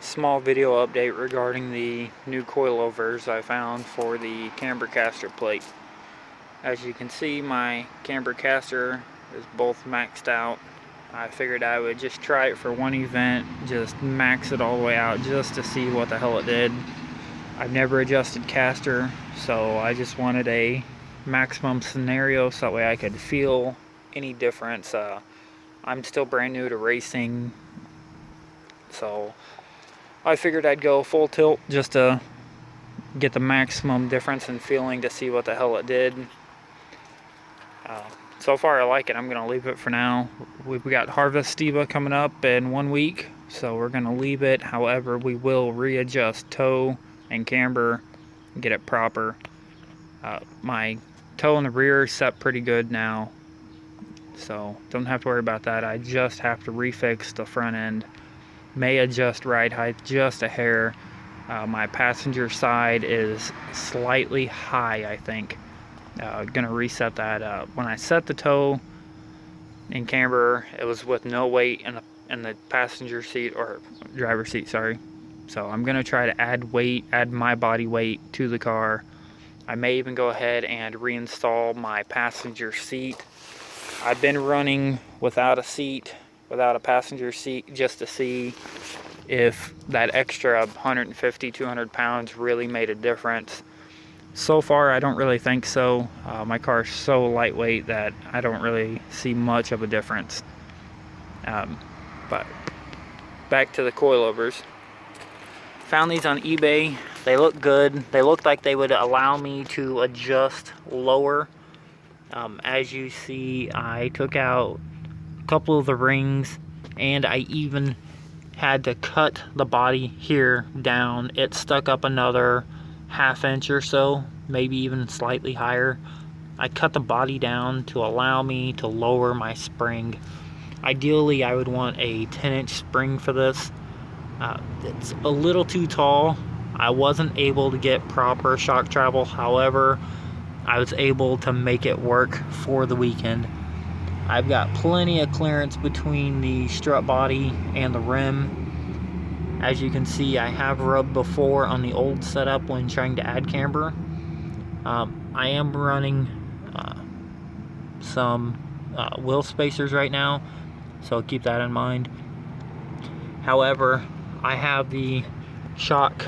Small video update regarding the new coilovers I found for the camber caster plate. As you can see, my camber caster is both maxed out. I figured I would just try it for one event, just max it all the way out just to see what the hell it did. I've never adjusted caster, so I just wanted a maximum scenario so that way I could feel any difference. I'm still brand new to racing, so I figured I'd go full tilt just to get the maximum difference in feeling to see what the hell it did. So far I like it. I'm going to leave it for now. We've got Festiva coming up in 1 week, so we're going to leave it. However, we will readjust toe and camber and get it proper. My toe in the rear is set pretty good now, so don't have to worry about that. I just have to refix the front end. May adjust ride height just a hair. My passenger side is slightly high, I think. Gonna reset that. When I set the toe in camber, it was with no weight in the passenger seat, or driver's seat, sorry. So I'm gonna try to add weight, add my body weight to the car. I may even go ahead and reinstall my passenger seat. I've been running without a seat, without a passenger seat, just to see if that extra 150, 200 pounds really made a difference. So far, I don't really think so. My car is so lightweight that I don't really see much of a difference. But back to the coilovers. Found these on eBay. They look good. They look like they would allow me to adjust lower. As you see, I took out a couple of the rings, and I even had to cut the body here down. It stuck up another ½ inch or so, maybe even slightly higher. I cut the body down to allow me to lower my spring. Ideally, I would want a 10-inch spring for this. It's a little too tall. I wasn't able to get proper shock travel. However, I was able to make it work for the weekend. I've got plenty of clearance between the strut body and the rim. As you can see, I have rubbed before on the old setup when trying to add camber. I am running some wheel spacers right now, so keep that in mind. However, I have the shock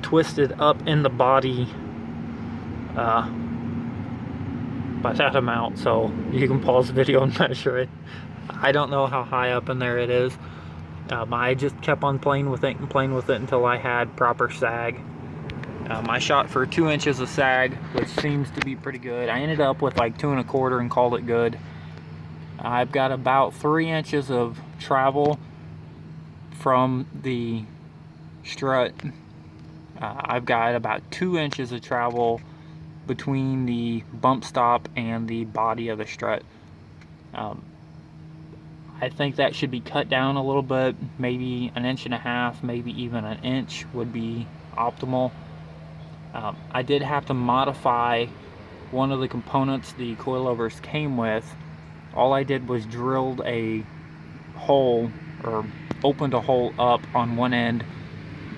twisted up in the body by that amount, so you can pause the video and measure it. I don't know how high up in there it is. I just kept on playing with it until I had proper sag. I shot for 2 inches of sag, which seems to be pretty good. I ended up with like 2 1/4 and called it good. I've got about 3 inches of travel from the strut. I've got about 2 inches of travel between the bump stop and the body of the strut. I think that should be cut down a little bit, maybe 1.5 inches, maybe even 1 inch would be optimal. I did have to modify one of the components the coilovers came with. All I did was drilled a hole, or opened a hole up on one end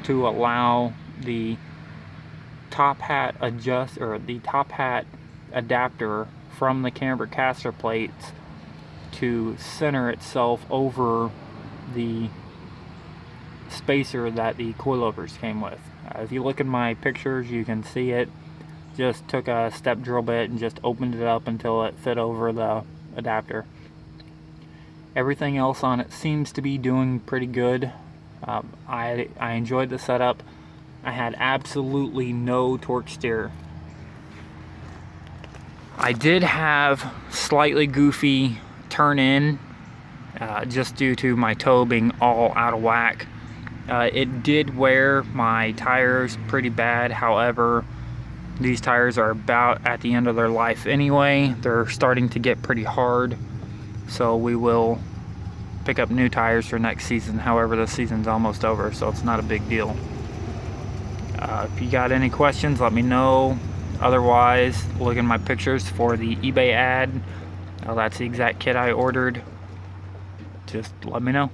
to allow the top hat adapter from the camber caster plates to center itself over the spacer that the coilovers came with. If you look at my pictures, you can see it. Just took a step drill bit and just opened it up until it fit over the adapter. Everything else on it seems to be doing pretty good. I enjoyed the setup. I had absolutely no torque steer. I did have slightly goofy turn in just due to my toe being all out of whack. It did wear my tires pretty bad. However, these tires are about at the end of their life anyway. They're starting to get pretty hard, so we will pick up new tires for next season. However, the season's almost over, so it's not a big deal. If you got any questions, let me know. Otherwise, look at my pictures for the eBay ad. That's the exact kit I ordered. Just let me know.